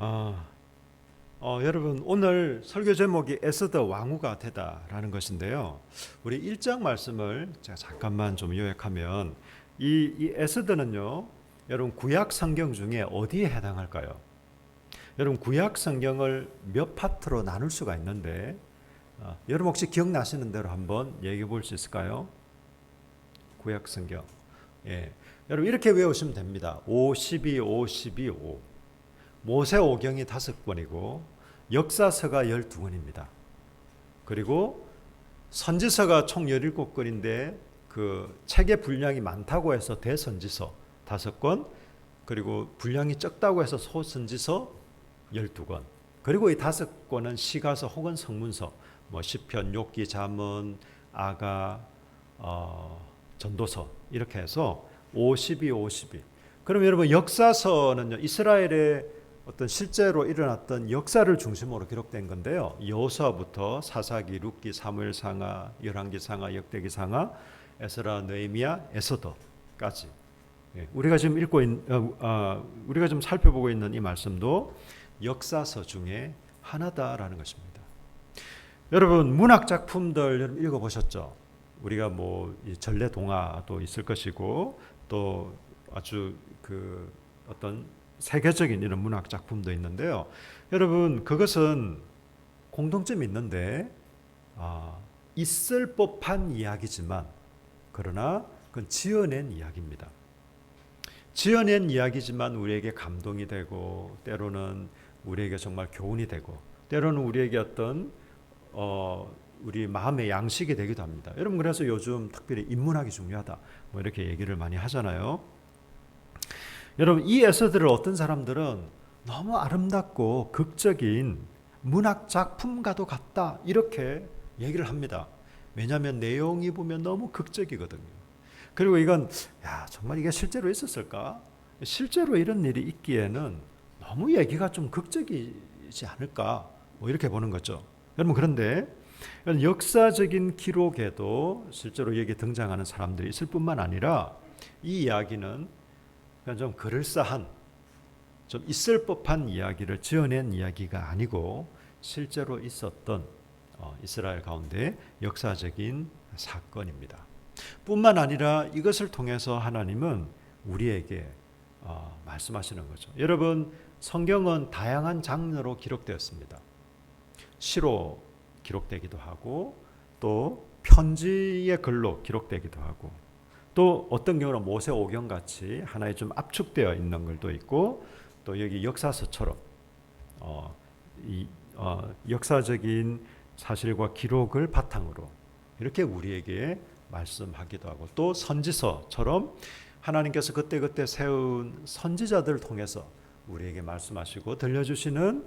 아, 여러분 오늘 설교 제목이 에스더 왕후가 되다라는 것인데요. 우리 1장 말씀을 제가 잠깐만 좀 요약하면 이 에스더는요, 여러분 구약 성경 중에 어디에 해당할까요? 여러분 구약 성경을 몇 파트로 나눌 수가 있는데 여러분 혹시 기억나시는 대로 한번 얘기해 볼 수 있을까요? 구약 성경. 예. 여러분 이렇게 외우시면 됩니다. 5, 12, 5, 12, 5. 모세오경이 5권이고 역사서가 12권입니다. 그리고 선지서가 총 17권인데 그 책의 분량이 많다고 해서 대선지서 5권, 그리고 분량이 적다고 해서 소선지서 12권, 그리고 이 5권은 시가서 혹은 성문서, 뭐 시편, 욥기, 잠언, 아가, 전도서 이렇게 해서 52, 52. 그럼 여러분 역사서는요, 이스라엘의 어떤 실제로 일어났던 역사를 중심으로 기록된 건데요. 여호수아부터 사사기, 룻기, 사무엘상하, 열왕기상하, 역대기상하, 에스라, 느헤미야, 에스더까지. 우리가 지금 우리가 좀 살펴보고 있는 이 말씀도 역사서 중에 하나다라는 것입니다. 여러분 문학 작품들 읽어보셨죠? 우리가 뭐 전래동화도 있을 것이고 또 아주 그 어떤 세계적인 이런 문학 작품도 있는데요. 여러분 그것은 공통점이 있는데 있을 법한 이야기지만 그러나 그건 지어낸 이야기입니다. 지어낸 이야기지만 우리에게 감동이 되고 때로는 우리에게 정말 교훈이 되고 때로는 우리에게 어떤 우리 마음의 양식이 되기도 합니다. 여러분 그래서 요즘 특별히 인문학이 중요하다 뭐 이렇게 얘기를 많이 하잖아요. 여러분 이 에스더를 어떤 사람들은 너무 아름답고 극적인 문학 작품과도 같다 이렇게 얘기를 합니다. 왜냐하면 내용이 보면 너무 극적이거든요. 그리고 이건 정말 이게 실제로 있었을까? 실제로 이런 일이 있기에는 너무 얘기가 좀 극적이지 않을까? 뭐 이렇게 보는 거죠. 여러분 그런데 역사적인 기록에도 실제로 여기 등장하는 사람들이 있을 뿐만 아니라 이 이야기는 그냥 좀 그럴싸한, 좀 있을 법한 이야기를 지어낸 이야기가 아니고 실제로 있었던 이스라엘 가운데 역사적인 사건입니다. 뿐만 아니라 이것을 통해서 하나님은 우리에게 말씀하시는 거죠. 여러분 성경은 다양한 장르로 기록되었습니다. 시로 기록되기도 하고 또 편지의 글로 기록되기도 하고 또 어떤 경우는 모세오경 같이 하나의 좀 압축되어 있는 글도 있고 또 여기 역사서처럼 역사적인 사실과 기록을 바탕으로 이렇게 우리에게 말씀하기도 하고 또 선지서처럼 하나님께서 그때그때 세운 선지자들을 통해서 우리에게 말씀하시고 들려주시는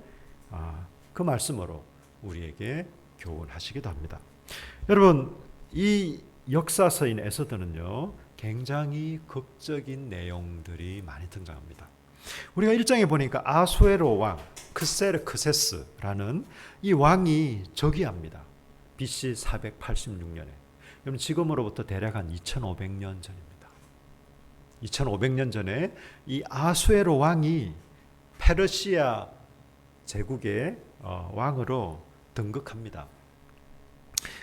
그 말씀으로 우리에게 교훈하시기도 합니다. 여러분 이 역사서인 에스더는요 굉장히 극적인 내용들이 많이 등장합니다. 우리가 1장에 보니까 아수에로 왕 크세르크세스라는 이 왕이 즉위합니다. BC 486년에. 그럼 지금으로부터 대략 한 2500년 전입니다. 2500년 전에 이 아수에로 왕이 페르시아 제국의 왕으로 등극합니다.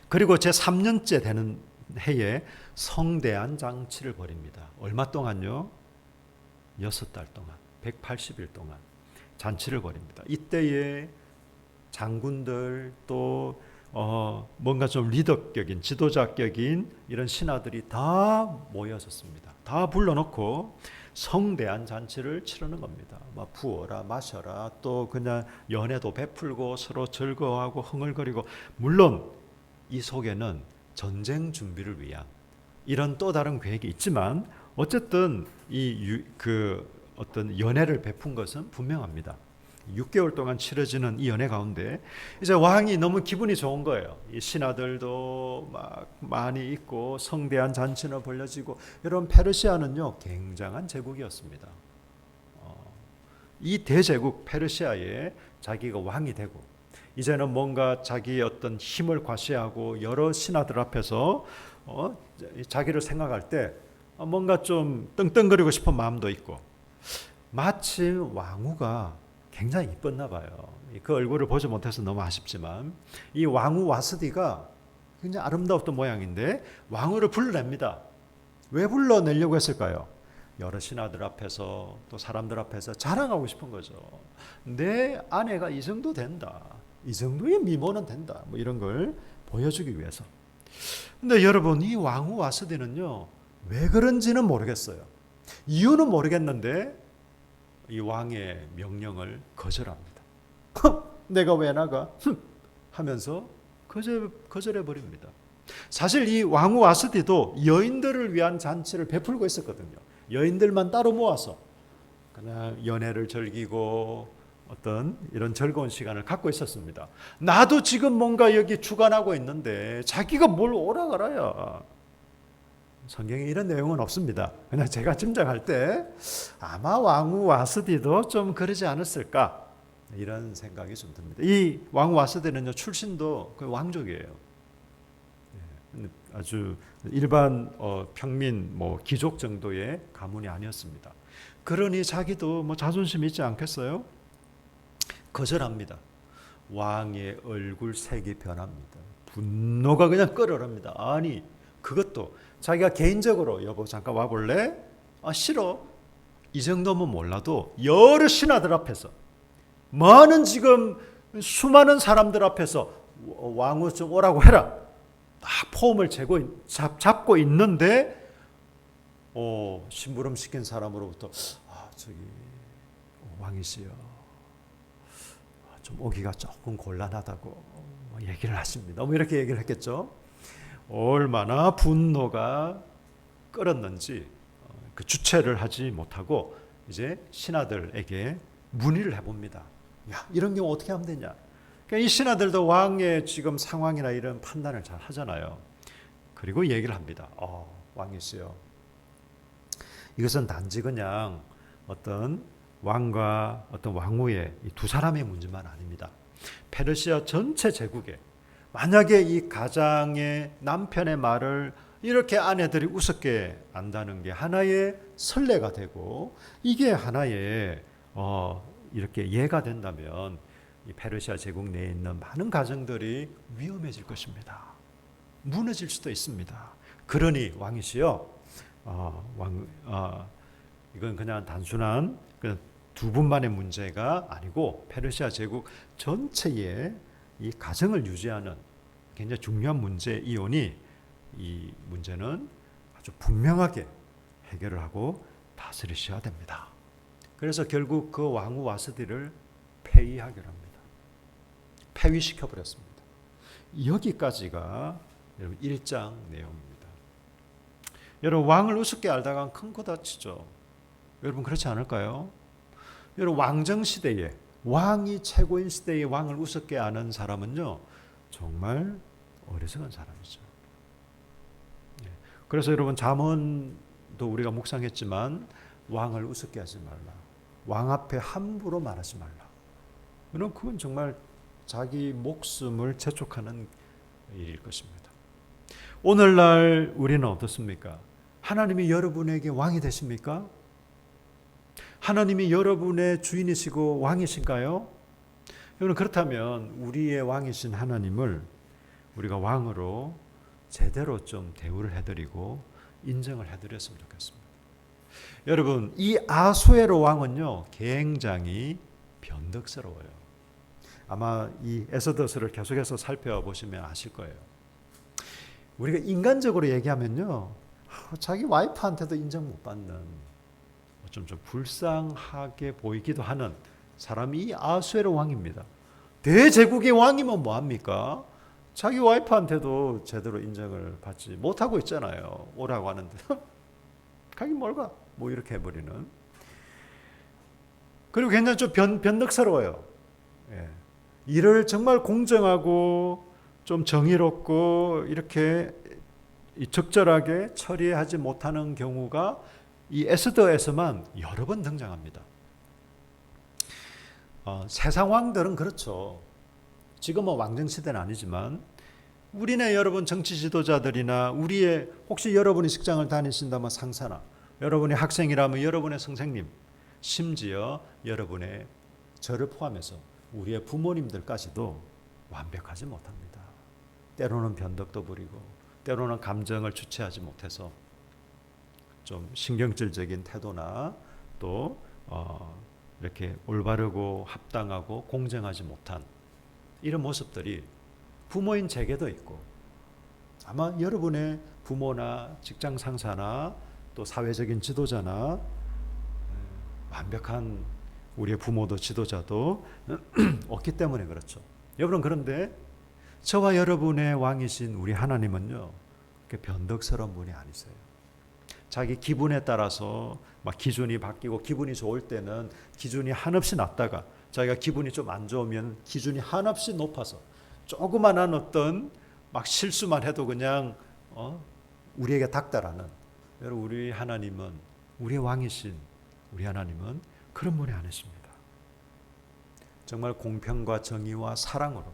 그리고 제 3년째 되는 해에 성대한 장치를 벌입니다. 얼마 동안요? 6달 동안, 180일 동안 잔치를 벌입니다. 이때에 장군들 또 뭔가 좀 리더격인 지도자격인 이런 신하들이 다 모여졌습니다. 다 불러놓고 성대한 잔치를 치르는 겁니다. 막 부어라 마셔라 또 그냥 연애도 베풀고 서로 즐거워하고 흥얼거리고 물론 이 속에는 전쟁 준비를 위한 이런 또 다른 계획이 있지만 어쨌든 어떤 연애를 베푼 것은 분명합니다. 6개월 동안 치러지는 이 연애 가운데 이제 왕이 너무 기분이 좋은 거예요. 이 신하들도 막 많이 있고 성대한 잔치는 벌려지고 여러분 페르시아는요 굉장한 제국이었습니다. 이 대제국 페르시아에 자기가 왕이 되고 이제는 뭔가 자기의 어떤 힘을 과시하고 여러 신하들 앞에서 자기를 생각할 때 뭔가 좀 떵떵거리고 싶은 마음도 있고 마침 왕후가 굉장히 이뻤나 봐요. 그 얼굴을 보지 못해서 너무 아쉽지만 이 왕후 와스디가 굉장히 아름다웠던 모양인데 왕후를 불러냅니다. 왜 불러내려고 했을까요? 여러 신하들 앞에서 또 사람들 앞에서 자랑하고 싶은 거죠. 내 아내가 이 정도 된다. 이 정도의 미모는 된다. 뭐 이런 걸 보여주기 위해서. 근데 여러분, 이 왕후 와스디는요, 왜 그런지는 모르겠어요. 이유는 모르겠는데 이 왕의 명령을 거절합니다. 내가 왜 나가? 하면서 거절해 버립니다. 사실 이 왕후 와스디도 여인들을 위한 잔치를 베풀고 있었거든요. 여인들만 따로 모아서 그냥 연애를 즐기고 어떤 이런 즐거운 시간을 갖고 있었습니다. 나도 지금 뭔가 여기 주관하고 있는데 자기가 뭘 오라가라야. 성경에 이런 내용은 없습니다. 그냥 제가 짐작할 때 아마 왕후 와스디도 좀 그러지 않았을까 이런 생각이 좀 듭니다. 이 왕후 와스디는요, 출신도 그 왕족이에요. 아주 일반 평민 뭐 귀족 정도의 가문이 아니었습니다. 그러니 자기도 뭐 자존심 있지 않겠어요? 거절합니다. 왕의 얼굴 색이 변합니다. 분노가 그냥 끓어옵니다. 아니, 그것도 자기가 개인적으로 여보 잠깐 와볼래? 아, 싫어. 이 정도면 몰라도 여러 신하들 앞에서 많은 지금 수많은 사람들 앞에서 왕후 좀 오라고 해라. 딱 포음을 잡고 있는데 심부름 시킨 사람으로부터 저기 왕이시여 좀 오기가 조금 곤란하다고 얘기를 하십니다. 뭐 이렇게 얘기를 했겠죠. 얼마나 분노가 끓었는지 그 주체를 하지 못하고 이제 신하들에게 문의를 해봅니다. 야, 이런 경우 어떻게 하면 되냐? 그러니까 이 신하들도 왕의 지금 상황이나 이런 판단을 잘 하잖아요. 그리고 얘기를 합니다. 왕이시여, 이것은 단지 그냥 어떤 왕과 어떤 왕후의 이 두 사람의 문제만 아닙니다. 페르시아 전체 제국에 만약에 이 가장의 남편의 말을 이렇게 아내들이 우습게 안다는 게 하나의 선례가 되고 이게 하나의 이렇게 예가 된다면 이 페르시아 제국 내에 있는 많은 가정들이 위험해질 것입니다. 무너질 수도 있습니다. 그러니 왕이시여, 이건 그냥 단순한 그냥 두 분만의 문제가 아니고 페르시아 제국 전체의 이 가정을 유지하는 굉장히 중요한 문제이오니 이 문제는 아주 분명하게 해결을 하고 다스리셔야 됩니다. 그래서 결국 그 왕후 와스디를 폐위하기로 합니다. 폐위시켜 버렸습니다. 여기까지가 여러분 1장 내용입니다. 여러분, 왕을 우습게 알다가 큰 거 다치죠. 여러분, 그렇지 않을까요? 여러분, 왕정 시대에 왕이 최고인 시대에 왕을 우습게 아는 사람은요, 정말 어리석은 사람이죠. 그래서 여러분, 잠언도 우리가 묵상했지만 왕을 우습게 하지 말라. 왕 앞에 함부로 말하지 말라. 그럼 그건 정말 자기 목숨을 재촉하는 일일 것입니다. 오늘날 우리는 어떻습니까? 하나님이 여러분에게 왕이 되십니까? 하나님이 여러분의 주인이시고 왕이신가요? 여러분, 그렇다면 우리의 왕이신 하나님을 우리가 왕으로 제대로 좀 대우를 해드리고 인정을 해드렸으면 좋겠습니다. 여러분, 이 아수에로 왕은요, 굉장히 변덕스러워요. 아마 이 에스더서를 계속해서 살펴보시면 아실 거예요. 우리가 인간적으로 얘기하면요, 자기 와이프한테도 인정 못 받는 좀 불쌍하게 보이기도 하는 사람이 이 아수에로 왕입니다. 대제국의 왕이면 뭐합니까? 자기 와이프한테도 제대로 인정을 받지 못하고 있잖아요. 오라고 하는데 가긴 뭘 가? 뭐 이렇게 해버리는. 그리고 굉장히 좀 변덕스러워요. 예. 일을 정말 공정하고 좀 정의롭고 이렇게 적절하게 처리하지 못하는 경우가 이 에스더에서만 여러 번 등장합니다. 세상 왕들은 그렇죠. 지금은 왕정시대는 아니지만 우리네 여러분 정치 지도자들이나 우리의 혹시 여러분이 직장을 다니신다면 상사나 여러분이 학생이라면 여러분의 선생님, 심지어 여러분의 저를 포함해서 우리의 부모님들까지도 완벽하지 못합니다. 때로는 변덕도 부리고 때로는 감정을 주체하지 못해서 좀 신경질적인 태도나 또 이렇게 올바르고 합당하고 공정하지 못한 이런 모습들이 부모인 제게도 있고 아마 여러분의 부모나 직장 상사나 또 사회적인 지도자나 완벽한 우리의 부모도 지도자도 없기 때문에 그렇죠. 여러분 그런데 저와 여러분의 왕이신 우리 하나님은요 그렇게 변덕스러운 분이 아니세요. 자기 기분에 따라서 막 기준이 바뀌고 기분이 좋을 때는 기준이 한없이 낮다가 자기가 기분이 좀 안 좋으면 기준이 한없이 높아서 조그만한 어떤 막 실수만 해도 그냥 우리에게 닥달하는 여러분 우리 하나님은 우리의 왕이신 우리 하나님은 그런 분이 아니십니다. 정말 공평과 정의와 사랑으로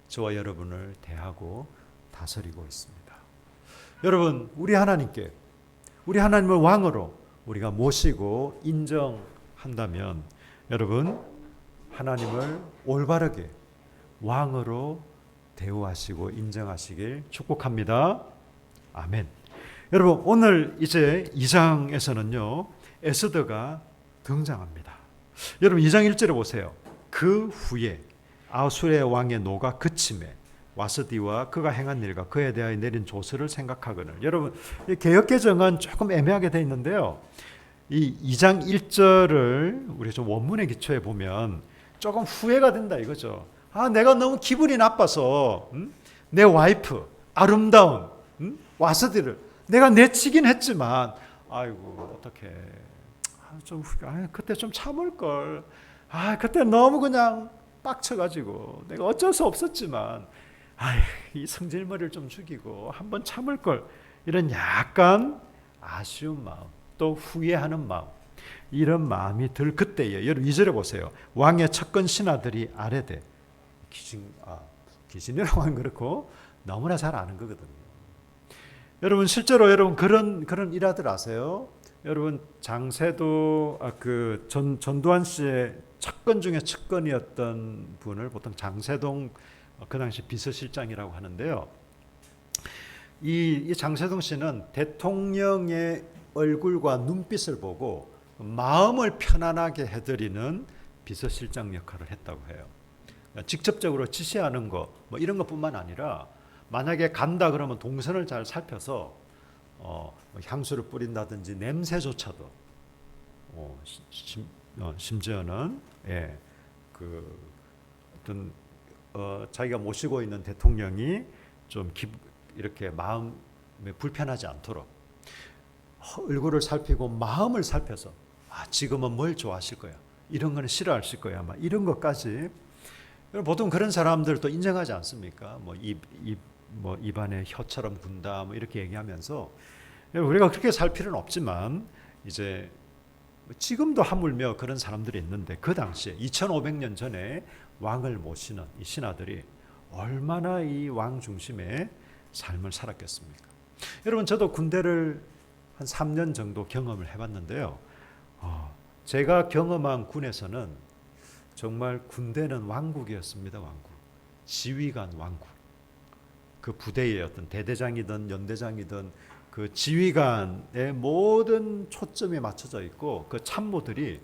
저와 여러분을 대하고 다스리고 있습니다. 여러분 우리 하나님께 우리 하나님을 왕으로 우리가 모시고 인정한다면 여러분 하나님을 올바르게 왕으로 대우하시고 인정하시길 축복합니다. 아멘. 여러분 오늘 이제 2장에서는요 에스더가 등장합니다. 여러분 2장 1절에 보세요. 그 후에 아수르의 왕의 노가 그침에 와스디와 그가 행한 일과 그에 대하여 내린 조서를 생각하거늘. 여러분 개역개정은 조금 애매하게 되어 있는데요. 이 2장 1절을 우리 좀 원문의 기초에 보면 조금 후회가 된다 이거죠. 내가 너무 기분이 나빠서 내 와이프 아름다운 와스디를 내가 내치긴 했지만 아이고 어떡해. 그때 좀 참을 걸. 그때 너무 그냥 빡쳐가지고 내가 어쩔 수 없었지만 이 성질머리를 좀 죽이고 한번 참을 걸. 이런 약간 아쉬운 마음 또 후회하는 마음 이런 마음이 들 그때에 여러분 2절에 보세요. 왕의 척건 신하들이 아뢰되 귀신이라고 하면 그렇고 너무나 잘 아는 거거든요. 여러분 실제로 여러분 그런 일화들 아세요? 여러분 장세도 전두환 씨의 척건 중에 척건이었던 분을 보통 장세동 그 당시 비서실장이라고 하는데요. 이 장세동 씨는 대통령의 얼굴과 눈빛을 보고 마음을 편안하게 해드리는 비서실장 역할을 했다고 해요. 직접적으로 지시하는 거 뭐 이런 것뿐만 아니라 만약에 간다 그러면 동선을 잘 살펴서 향수를 뿌린다든지 냄새조차도 심지어는 어떤 자기가 모시고 있는 대통령이 좀 이렇게 마음에 불편하지 않도록 얼굴을 살피고 마음을 살펴서 지금은 뭘 좋아하실 거야 이런 거는 싫어하실 거야 아마 이런 것까지 보통 그런 사람들 또 인정하지 않습니까? 입안에 혀처럼 군다 이렇게 얘기하면서 우리가 그렇게 살 필요는 없지만 이제 지금도 하물며 그런 사람들이 있는데 그 당시에 2500년 전에 왕을 모시는 이 신하들이 얼마나 이 왕 중심의 삶을 살았겠습니까? 여러분 저도 군대를 한 3년 정도 경험을 해봤는데요. 제가 경험한 군에서는 정말 군대는 왕국이었습니다. 왕국. 지휘관 왕국. 그 부대의 어떤 대대장이든 연대장이든 그 지휘관의 모든 초점이 맞춰져 있고 그 참모들이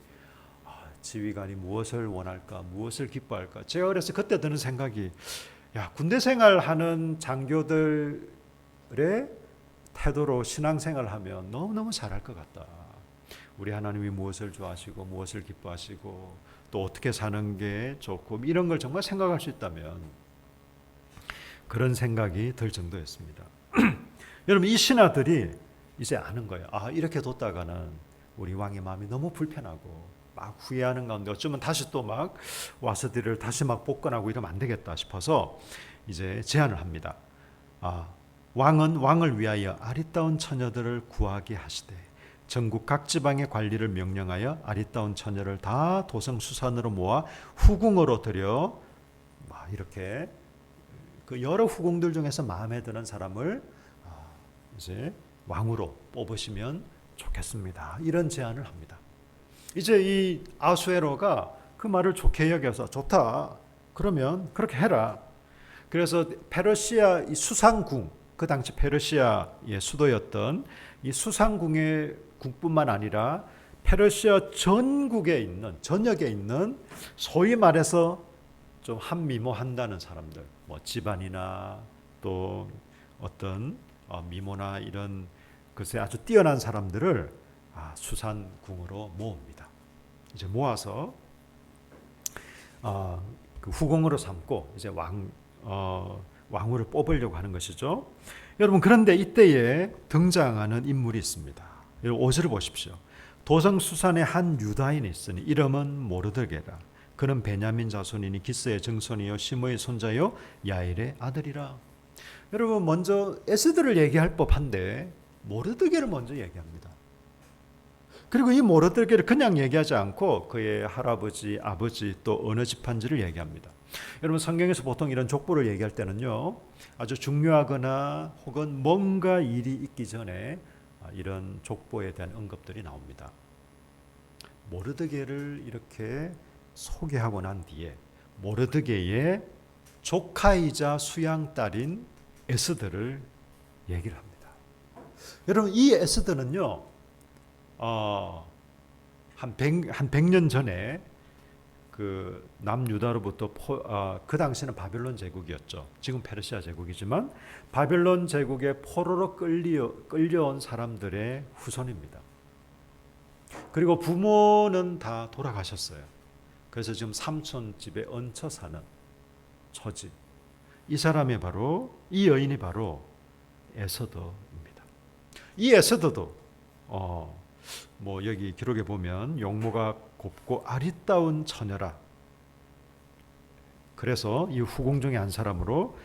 지휘관이 무엇을 원할까 무엇을 기뻐할까. 제가 그래서 그때 드는 생각이 군대 생활하는 장교들의 태도로 신앙생활을 하면 너무너무 잘할 것 같다. 우리 하나님이 무엇을 좋아하시고 무엇을 기뻐하시고 또 어떻게 사는 게 좋고 이런 걸 정말 생각할 수 있다면 그런 생각이 들 정도였습니다. 여러분 이 신하들이 이제 아는 거예요. 이렇게 뒀다가는 우리 왕의 마음이 너무 불편하고 막 후회하는 가운데 어쩌면 다시 또 막 와스디를 다시 막 복권하고 이러면 안 되겠다 싶어서 이제 제안을 합니다. 왕은 왕을 위하여 아리따운 처녀들을 구하게 하시되 전국 각 지방의 관리를 명령하여 아리따운 처녀를 다 도성수산으로 모아 후궁으로 들여 이렇게 그 여러 후궁들 중에서 마음에 드는 사람을 이제 왕으로 뽑으시면 좋겠습니다. 이런 제안을 합니다. 이제 이 아수에로가 그 말을 좋게 여겨서 좋다. 그러면 그렇게 해라. 그래서 페르시아 이 수상궁, 그 당시 페르시아의 수도였던 이 수상궁의 궁뿐만 아니라 페르시아 전국에 있는 전역에 있는 소위 말해서 좀 한미모한다는 사람들, 뭐 집안이나 또 어떤 미모나 이런 것에 아주 뛰어난 사람들을 수산궁으로 모읍니다. 이제 모아서 그 후궁으로 삼고 이제 왕후를 뽑으려고 하는 것이죠. 여러분, 그런데 이때에 등장하는 인물이 있습니다. 5절을 보십시오. 도성수산에 한 유다인이 있으니 이름은 모르드게라. 그는 베냐민 자손이니 기스의 증손이요 시므의 손자요 야일의 아들이라. 여러분, 먼저 에스더를 얘기할 법한데 모르드게를 먼저 얘기합니다. 그리고 이 모르드게를 그냥 얘기하지 않고 그의 할아버지, 아버지 또 어느 집한지를 얘기합니다. 여러분, 성경에서 보통 이런 족보를 얘기할 때는요, 아주 중요하거나 혹은 뭔가 일이 있기 전에 이런 족보에 대한 언급들이 나옵니다. 모르드게를 이렇게 소개하고 난 뒤에 모르드게의 조카이자 수양딸인 에스더를 얘기를 합니다. 여러분, 이 에스더는요, 한 100년 전에 그 남유다로부터 그 당시는 바벨론 제국이었죠. 지금 페르시아 제국이지만 바벨론 제국의 포로로 끌려온 사람들의 후손입니다. 그리고 부모는 다 돌아가셨어요. 그래서 지금 삼촌 집에 얹혀 사는 처지. 이 사람이 바로, 이 여인이 바로 에스더입니다. 이 에스더도 뭐 여기 기록에 보면 용모가 곱고 아리따운 처녀라. 그래서 이 후궁 중에 한 사람으로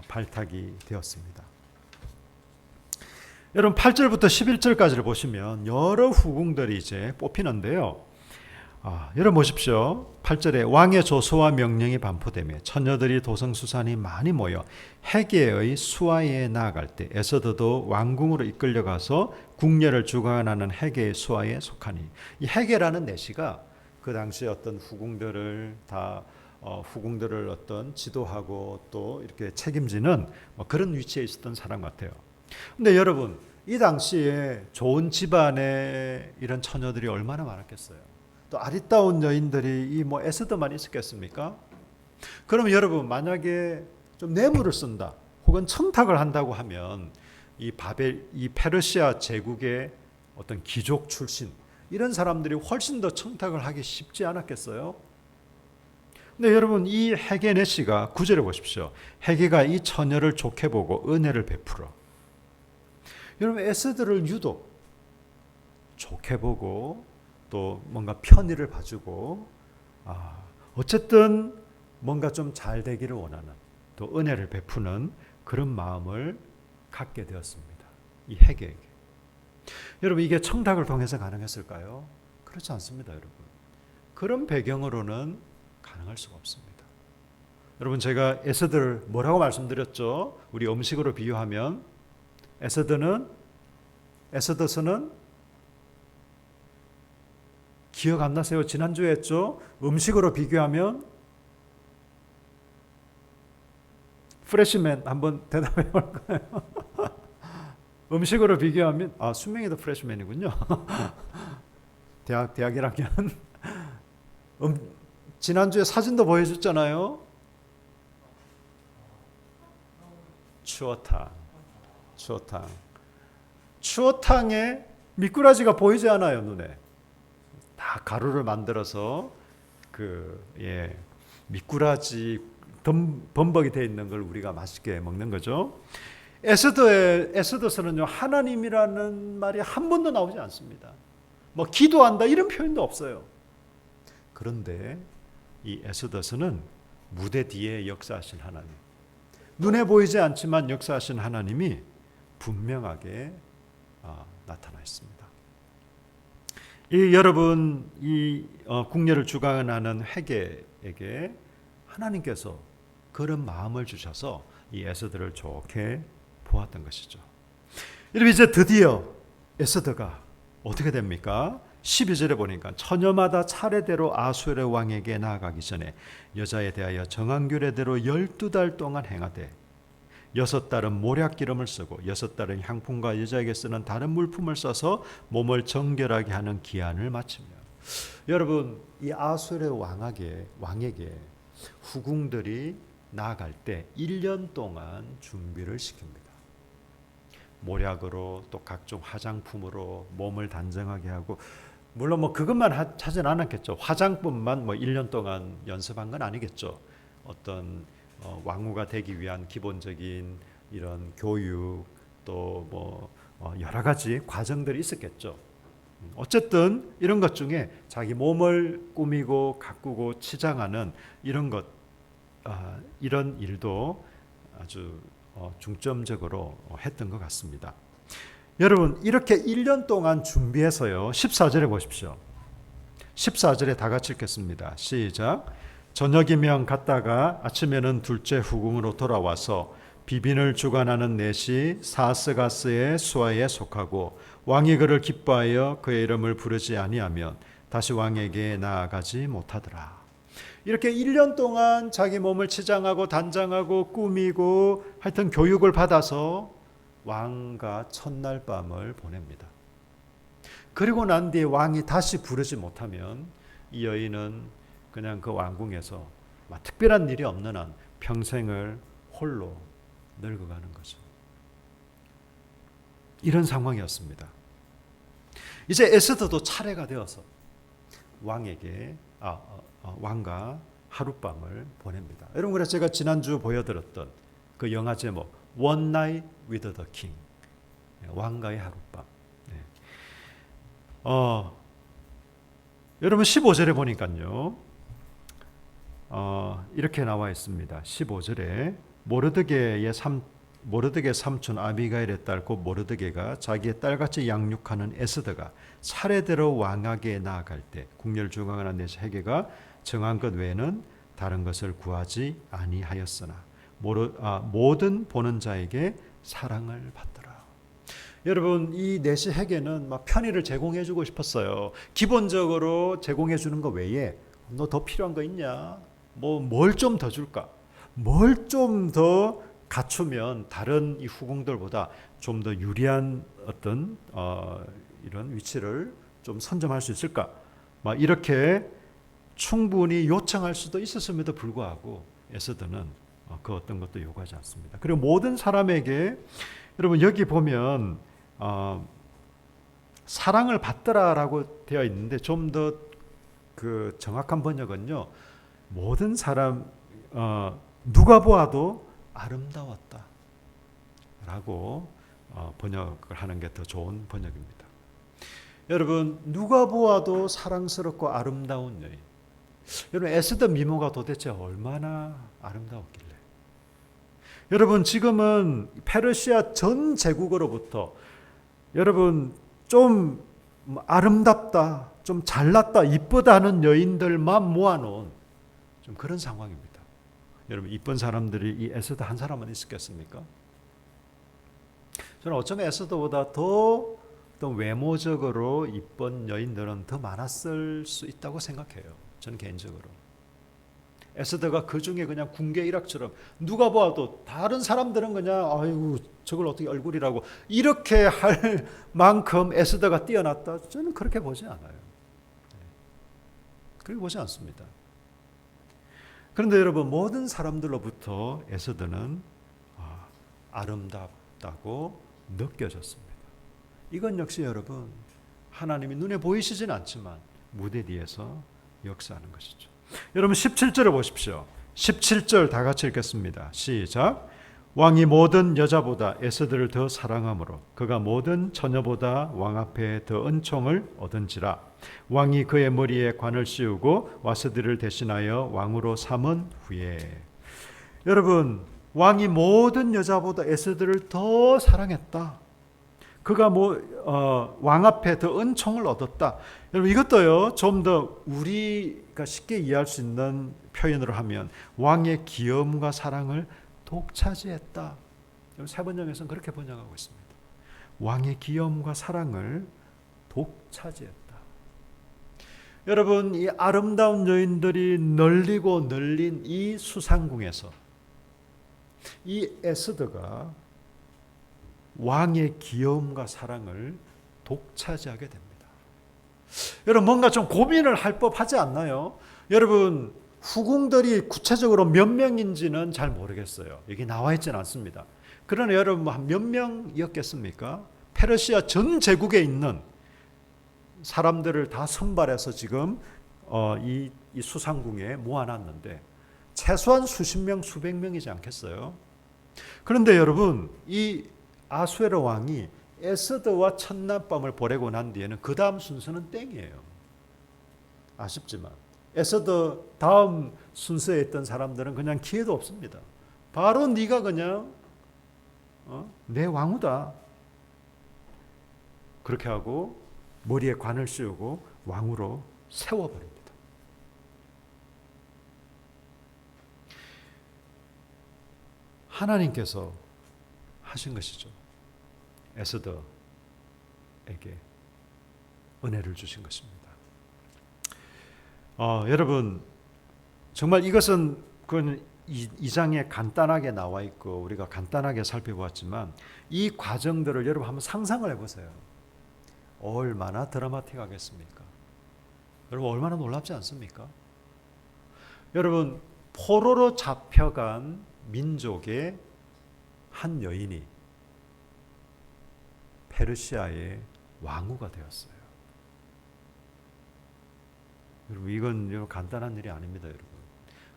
발탁이 되었습니다. 여러분, 8절부터 11절까지를 보시면 여러 후궁들이 이제 뽑히는데요. 여러분 보십시오. 8절에 왕의 조서와 명령이 반포되며 처녀들이 도성수산이 많이 모여 헤게의 수하에 나아갈 때 에스더도 왕궁으로 이끌려가서 궁녀를 주관하는 헤게의 수하에 속하니, 이 헤게라는 내시가 그 당시 어떤 후궁들을 어떤 지도하고 또 이렇게 책임지는 그런 위치에 있었던 사람 같아요. 근데 여러분, 이 당시에 좋은 집안에 이런 처녀들이 얼마나 많았겠어요. 또 아리따운 여인들이 이 에스더만 있었겠습니까? 그럼 여러분, 만약에 좀 뇌물을 쓴다 혹은 청탁을 한다고 하면 이 페르시아 제국의 어떤 귀족 출신 이런 사람들이 훨씬 더 청탁을 하기 쉽지 않았겠어요? 근데 여러분, 이 헤게 네시가 9절에 보십시오. 헤게가 이 처녀를 좋게 보고 은혜를 베풀어. 여러분, 에스더를 유독 좋게 보고 또 뭔가 편의를 봐주고 어쨌든 뭔가 좀 잘 되기를 원하는, 또 은혜를 베푸는 그런 마음을 갖게 되었습니다. 이 헤게에게. 여러분, 이게 청탁을 통해서 가능했을까요? 그렇지 않습니다, 여러분. 그런 배경으로는 가능할 수가 없습니다. 여러분, 제가 에스더를 뭐라고 말씀드렸죠? 우리 음식으로 비유하면 에스더서는 기억 안 나세요? 지난주에 했죠? 음식으로 비교하면 프레시맨 한번 대답해 볼까요? 음식으로 비교하면 수명이도 프레시맨이군요. 대학 1학년. 지난주에 사진도 보여줬잖아요. 추어탕에 미꾸라지가 보이지 않아요, 눈에. 다 가루를 만들어서 미꾸라지 범벅이 되어 있는 걸 우리가 맛있게 먹는 거죠. 에스더서는요, 하나님이라는 말이 한 번도 나오지 않습니다. 기도한다 이런 표현도 없어요. 그런데 이 에스더서는 무대 뒤에 역사하신 하나님, 눈에 보이지 않지만 역사하신 하나님이 분명하게 나타나 있습니다. 여러분, 이 궁녀를 주관하는 헤게에게 하나님께서 그런 마음을 주셔서 이 에스더를 좋게 보았던 것이죠. 여러분, 이제 드디어 에스더가 어떻게 됩니까? 12절에 보니까 처녀마다 차례대로 아수르의 왕에게 나아가기 전에 여자에 대하여 정한 규례대로 12달 동안 행하되 6달은 모략 기름을 쓰고 6달은 향품과 여자에게 쓰는 다른 물품을 써서 몸을 정결하게 하는 기한을 마치며. 여러분, 이 아수르의 왕에게 후궁들이 나아갈 때 1년 동안 준비를 시킵니다. 모략으로 또 각종 화장품으로 몸을 단정하게 하고, 물론 뭐 그것만 하진 않았겠죠. 화장법만 뭐 1년 동안 연습한 건 아니겠죠. 어떤 왕후가 되기 위한 기본적인 이런 교육, 또 뭐 여러 가지 과정들이 있었겠죠. 어쨌든 이런 것 중에 자기 몸을 꾸미고 가꾸고 치장하는 이런 것, 이런 일도 아주 중점적으로 했던 것 같습니다. 여러분, 이렇게 1년 동안 준비해서요, 14절에 보십시오. 14절에 다 같이 읽겠습니다. 시작. 저녁이면 갔다가 아침에는 둘째 후궁으로 돌아와서 비빈을 주관하는 넷이 사스가스의 수하에 속하고 왕이 그를 기뻐하여 그의 이름을 부르지 아니하면 다시 왕에게 나아가지 못하더라. 이렇게 1년 동안 자기 몸을 치장하고 단장하고 꾸미고 하여튼 교육을 받아서 왕과 첫날 밤을 보냅니다. 그리고 난 뒤에 왕이 다시 부르지 못하면 이 여인은 그냥 그 왕궁에서 특별한 일이 없는 한 평생을 홀로 늙어가는 거죠. 이런 상황이었습니다. 이제 에스더도 차례가 되어서 왕과 하룻밤을 보냅니다. 여러분, 그래서 제가 지난주 보여드렸던 그 영화 제목 One Night with the King, 왕과의 하룻밤. 여러분 15절에 보니까요, 이렇게 나와 있습니다. 15절에 모르드게 삼촌 아비가일의 딸 곧 모르드게가 자기의 딸같이 양육하는 에스더가 차례대로 왕에게 나아갈 때 국렬 중앙하는 넷 회개가 정한 것 외에는 다른 것을 구하지 아니하였으나 모든 보는 자에게 사랑을 받더라. 여러분, 이 넷이 회개는 편의를 제공해 주고 싶었어요. 기본적으로 제공해 주는 거 외에 너 더 필요한 거 있냐? 뭘 좀 더 줄까? 뭘 좀 더 갖추면 다른 이 후궁들보다 좀 더 유리한 어떤 이런 위치를 좀 선점할 수 있을까? 이렇게 충분히 요청할 수도 있었음에도 불구하고 에스더는 그 어떤 것도 요구하지 않습니다. 그리고 모든 사람에게, 여러분 여기 보면 사랑을 받더라라고 되어 있는데 좀 더 그 정확한 번역은요, 모든 사람 누가 보아도 아름다웠다 라고 번역을 하는 게 더 좋은 번역입니다. 여러분, 누가 보아도 사랑스럽고 아름다운 여인. 여러분, 에스더 미모가 도대체 얼마나 아름다웠길래. 여러분, 지금은 페르시아 전 제국으로부터 여러분 좀 아름답다, 좀 잘났다, 이쁘다는 여인들만 모아놓은 좀 그런 상황입니다. 여러분, 이쁜 사람들이 이 에스더 한 사람만 있었겠습니까? 저는 어쩌면 에스더보다 더 외모적으로 이쁜 여인들은 더 많았을 수 있다고 생각해요. 저는 개인적으로. 에스더가 그 중에 그냥 궁계 일학처럼 누가 봐도 다른 사람들은 그냥 아이고 저걸 어떻게 얼굴이라고 이렇게 할 만큼 에스더가 뛰어났다. 저는 그렇게 보지 않아요. 그렇게 보지 않습니다. 그런데 여러분, 모든 사람들로부터 에스더는 아름답다고 느껴졌습니다. 이건 역시 여러분, 하나님이 눈에 보이시진 않지만 무대 뒤에서 역사하는 것이죠. 여러분 17절을 보십시오. 17절 다 같이 읽겠습니다. 시작. 왕이 모든 여자보다 에스더를 더 사랑하므로 그가 모든 처녀보다 왕 앞에 더 은총을 얻은지라. 왕이 그의 머리에 관을 씌우고 와스디를 대신하여 왕으로 삼은 후에. 여러분, 왕이 모든 여자보다 에스더를 더 사랑했다. 그가 왕 앞에 더 은총을 얻었다. 여러분, 이것도요, 좀 더 우리가 쉽게 이해할 수 있는 표현으로 하면 왕의 귀여움과 사랑을 독차지했다. 세번역에서는 그렇게 번역하고 있습니다. 왕의 귀여움과 사랑을 독차지했다. 여러분, 이 아름다운 여인들이 널리고 널린 이 수상궁에서 이 에스더가 왕의 귀여움과 사랑을 독차지하게 됩니다. 여러분, 뭔가 좀 고민을 할 법하지 않나요? 여러분, 후궁들이 구체적으로 몇 명인지는 잘 모르겠어요. 여기 나와 있지는 않습니다. 그러나 여러분, 한 몇 명이었겠습니까? 페르시아 전 제국에 있는 사람들을 다 선발해서 지금 이 수상궁에 모아놨는데 최소한 수십 명, 수백 명이지 않겠어요? 그런데 여러분, 이 아수에르 왕이 에스더와 첫날밤을 보내고 난 뒤에는 그 다음 순서는 땡이에요. 아쉽지만 에스더 다음 순서에 있던 사람들은 그냥 기회도 없습니다. 바로 네가 그냥 내 왕후다. 그렇게 하고 머리에 관을 씌우고 왕으로 세워버립니다. 하나님께서 하신 것이죠. 에스더에게 은혜를 주신 것입니다. 여러분, 정말 이것은 그 2장에 간단하게 나와 있고 우리가 간단하게 살펴보았지만 이 과정들을 여러분 한번 상상을 해보세요. 얼마나 드라마틱하겠습니까? 여러분, 얼마나 놀랍지 않습니까? 여러분, 포로로 잡혀간 민족의 한 여인이 페르시아의 왕후가 되었어요. 여러분, 이건 간단한 일이 아닙니다, 여러분.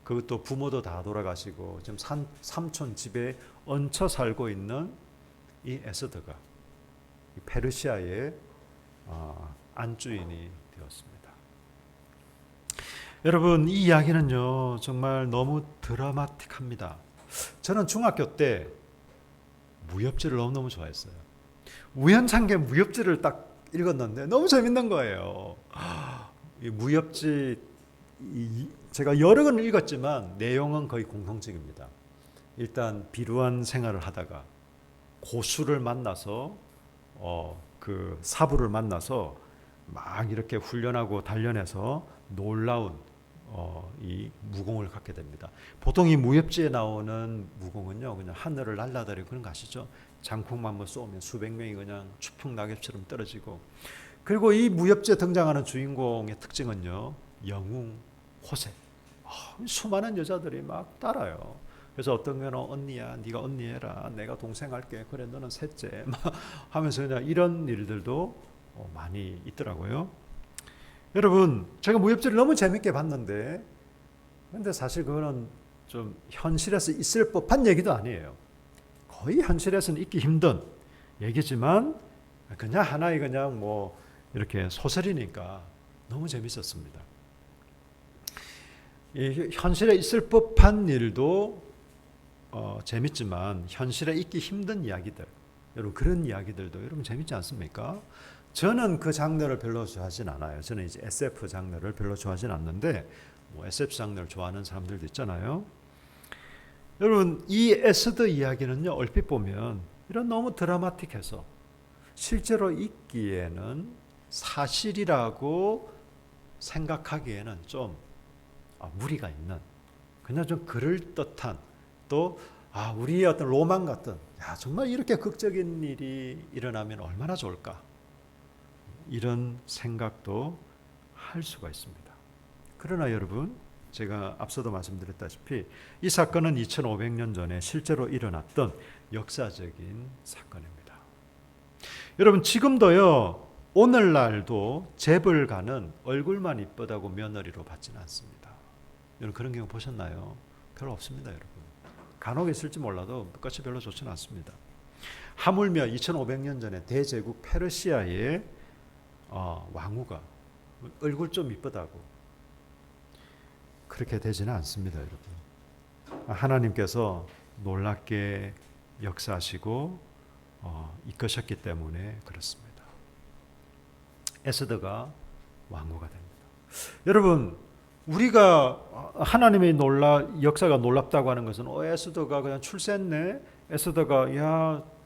그것도 부모도 다 돌아가시고 지금 삼촌 집에 얹혀 살고 있는 이 에스더가 이 페르시아의 안주인이 되었습니다. 여러분, 이 이야기는요 정말 너무 드라마틱합니다. 저는 중학교 때 무협지를 너무너무 좋아했어요. 우연찮게 무협지를 딱 읽었는데 너무 재밌는 거예요. 이 무협지 제가 여러 권 읽었지만 내용은 거의 공통적입니다. 일단 비루한 생활을 하다가 고수를 만나서 그 사부를 만나서 막 이렇게 훈련하고 단련해서 놀라운 이 무공을 갖게 됩니다. 보통 이 무협지에 나오는 무공은요 그냥 하늘을 날아다니고 그런 거 아시죠? 장풍만 뭐 쏘면 수백 명이 그냥 추풍 낙엽처럼 떨어지고, 그리고 이 무협지에 등장하는 주인공의 특징은요 영웅 호세. 수많은 여자들이 막 따라요. 그래서 어떤 경우는 언니야, 네가 언니 해라, 내가 동생 할게, 그래 너는 셋째 막 하면서 그냥 이런 일들도 많이 있더라고요. 여러분, 제가 무협지를 너무 재밌게 봤는데 근데 사실 그거는 좀 현실에서 있을 법한 얘기도 아니에요. 거의 현실에서는 있기 힘든 얘기지만 그냥 하나의 그냥 뭐 이렇게 소설이니까 너무 재밌었습니다. 이 현실에 있을 법한 일도 재밌지만 현실에 있기 힘든 이야기들, 여러분 그런 이야기들도 여러분 재밌지 않습니까? 저는 그 장르를 별로 좋아하진 않아요. 저는 이제 SF 장르를 별로 좋아하진 않는데 뭐 SF 장르를 좋아하는 사람들도 있잖아요. 여러분, 이 에스더 이야기는요 얼핏 보면 이런 너무 드라마틱해서 실제로 있기에는 사실이라고 생각하기에는 좀 무리가 있는, 그냥 좀 그럴듯한, 또 우리의 어떤 로망 같은, 정말 이렇게 극적인 일이 일어나면 얼마나 좋을까, 이런 생각도 할 수가 있습니다. 그러나 여러분, 제가 앞서도 말씀드렸다시피 이 사건은 2500년 전에 실제로 일어났던 역사적인 사건입니다. 여러분, 지금도요 오늘날도 재벌가는 얼굴만 이쁘다고 며느리로 받지는 않습니다. 여러분, 그런 경우 보셨나요? 별로 없습니다. 여러분, 간혹 있을지 몰라도 끝이 별로 좋지는 않습니다. 하물며 2500년 전에 대제국 페르시아의 왕후가 얼굴 좀 이쁘다고 그렇게 되지는 않습니다. 여러분, 하나님께서 놀랍게 역사하시고 이끄셨기 때문에 그렇습니다. 에스더가 왕후가 됩니다. 여러분, 우리가 하나님의 역사가 놀랍다고 하는 것은 에스더가 그냥 출세했네, 에스더가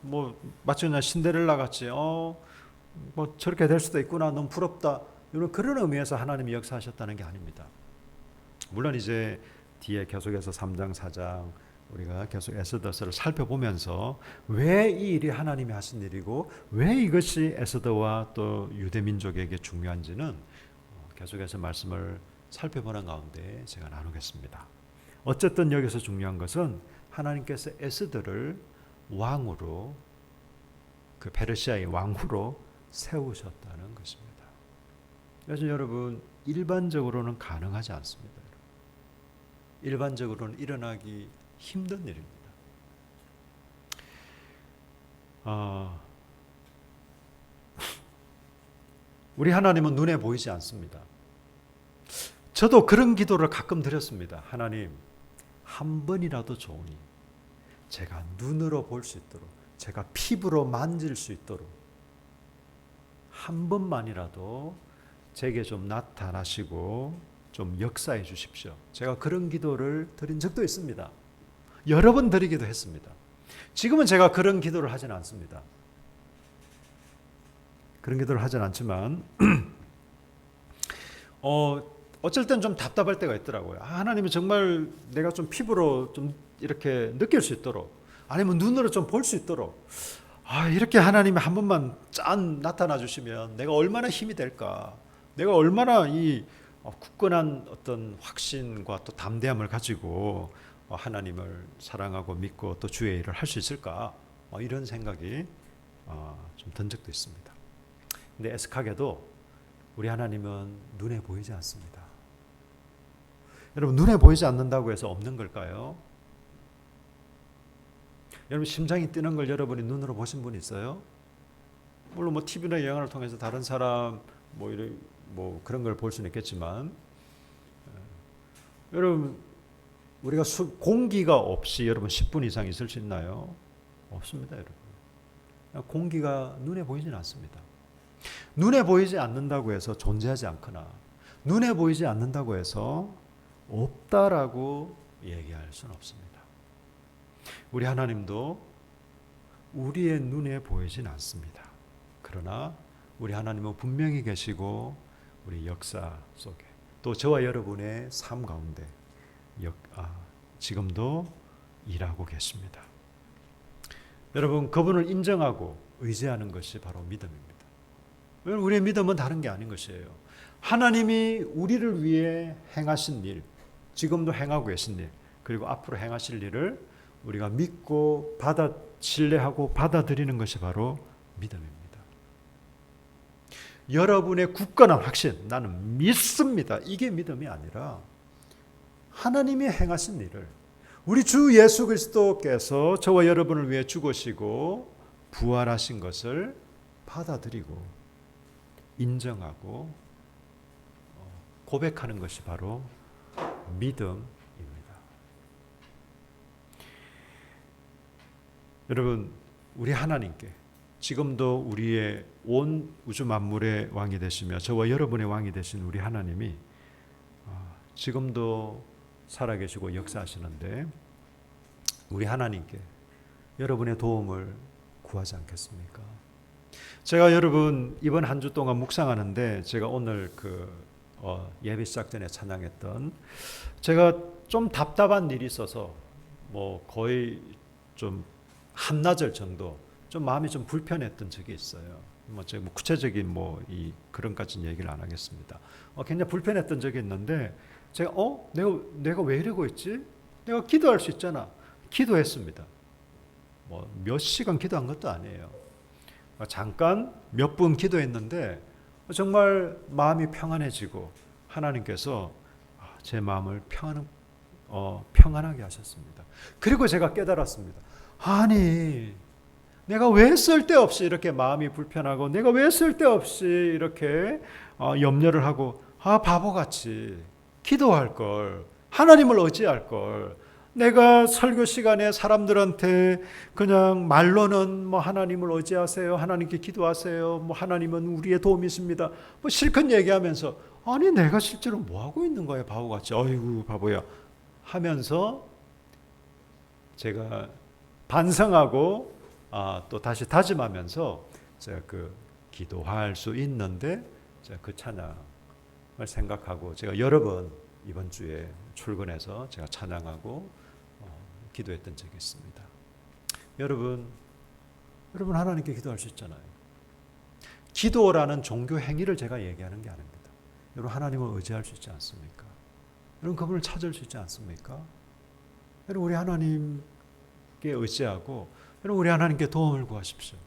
뭐 마치 그냥 신데렐라 같이 뭐 저렇게 될 수도 있구나, 너무 부럽다, 여러분 그런 의미에서 하나님이 역사하셨다는 게 아닙니다. 물론 이제 뒤에 계속해서 3장 4장 우리가 계속 에스더서를 살펴보면서 왜 이 일이 하나님이 하신 일이고 왜 이것이 에스더와 또 유대 민족에게 중요한지는 계속해서 말씀을 살펴보는 가운데 제가 나누겠습니다. 어쨌든 여기서 중요한 것은 하나님께서 에스더를 왕으로 그 페르시아의 왕으로 세우셨다는 것입니다. 그래서 여러분 일반적으로는 가능하지 않습니다. 일반적으로는 일어나기 힘든 일입니다. 우리 하나님은 눈에 보이지 않습니다. 저도 그런 기도를 가끔 드렸습니다. 하나님, 한 번이라도 좋으니 제가 눈으로 볼 수 있도록, 제가 피부로 만질 수 있도록 한 번만이라도 제게 좀 나타나시고 좀 역사해 주십시오. 제가 그런 기도를 드린 적도 있습니다. 여러 번 드리기도 했습니다. 지금은 제가 그런 기도를 하진 않습니다. 그런 기도를 하진 않지만 어쩔 땐 좀 답답할 때가 있더라고요. 하나님은 정말 내가 좀 피부로 좀 이렇게 느낄 수 있도록 아니면 눈으로 좀 볼 수 있도록 이렇게 하나님이 한 번만 짠 나타나 주시면 내가 얼마나 힘이 될까? 내가 얼마나 이 굳건한 어떤 확신과 또 담대함을 가지고 하나님을 사랑하고 믿고 또 주의 일을 할 수 있을까? 이런 생각이 좀 든 적도 있습니다. 근데 애석하게도 우리 하나님은 눈에 보이지 않습니다. 여러분 눈에 보이지 않는다고 해서 없는 걸까요? 여러분 심장이 뛰는 걸 여러분이 눈으로 보신 분 있어요? 물론 뭐 TV나 영화를 통해서 다른 사람 뭐 그런 걸 볼 수는 있겠지만 여러분 우리가 공기가 없이 여러분 10분 이상 있을 수 있나요? 없습니다, 여러분. 공기가 눈에 보이지는 않습니다. 눈에 보이지 않는다고 해서 존재하지 않거나 눈에 보이지 않는다고 해서 없다라고 얘기할 수는 없습니다. 우리 하나님도 우리의 눈에 보이진 않습니다. 그러나 우리 하나님은 분명히 계시고 우리 역사 속에 또 저와 여러분의 삶 가운데 지금도 일하고 계십니다. 여러분 그분을 인정하고 의지하는 것이 바로 믿음입니다. 우리의 믿음은 다른 게 아닌 것이에요. 하나님이 우리를 위해 행하신 일, 지금도 행하고 계신 일, 그리고 앞으로 행하실 일을 우리가 믿고 신뢰하고 받아들이는 것이 바로 믿음입니다. 여러분의 굳건한 확신, 나는 믿습니다. 이게 믿음이 아니라 하나님이 행하신 일을 우리 주 예수 그리스도께서 저와 여러분을 위해 죽으시고 부활하신 것을 받아들이고 인정하고 고백하는 것이 바로 믿음입니다. 여러분, 우리 하나님께 지금도 우리의 온 우주 만물의 왕이 되시며 저와 여러분의 왕이 되신 우리 하나님이 지금도 살아계시고 역사하시는데 우리 하나님께 여러분의 도움을 구하지 않겠습니까? 제가 여러분 이번 한 주 동안 묵상하는데 제가 오늘 예배 시작 전에 찬양했던 제가 좀 답답한 일이 있어서 뭐 거의 좀 한나절 정도 좀 마음이 좀 불편했던 적이 있어요. 제가 구체적인 그런까지는 얘기를 안 하겠습니다. 굉장히 불편했던 적이 있는데 제가 내가 왜 이러고 있지? 내가 기도할 수 있잖아. 기도했습니다. 몇 시간 기도한 것도 아니에요. 잠깐 몇 분 기도했는데 정말 마음이 평안해지고 하나님께서 제 마음을 평안하게 하셨습니다. 그리고 제가 깨달았습니다. 아니 내가 왜 쓸데없이 이렇게 마음이 불편하고 내가 왜 쓸데없이 이렇게 염려를 하고 바보같이 기도할 걸, 하나님을 의지할 걸, 내가 설교 시간에 사람들한테 그냥 말로는 하나님을 의지하세요, 하나님께 기도하세요, 하나님은 우리의 도움이십니다, 실컷 얘기하면서 아니 내가 실제로 뭐 하고 있는 거야 바보같이, 어이구 바보야 하면서 제가 반성하고 또 다시 다짐하면서 제가 기도할 수 있는데 제가 그 찬양 생각하고 제가 여러 번 이번 주에 출근해서 제가 찬양하고 기도했던 적이 있습니다. 여러분 하나님께 기도할 수 있잖아요. 기도라는 종교 행위를 제가 얘기하는 게 아닙니다. 여러분 하나님을 의지할 수 있지 않습니까? 여러분 그분을 찾을 수 있지 않습니까? 여러분 우리 하나님께 의지하고 여러분 우리 하나님께 도움을 구하십시오.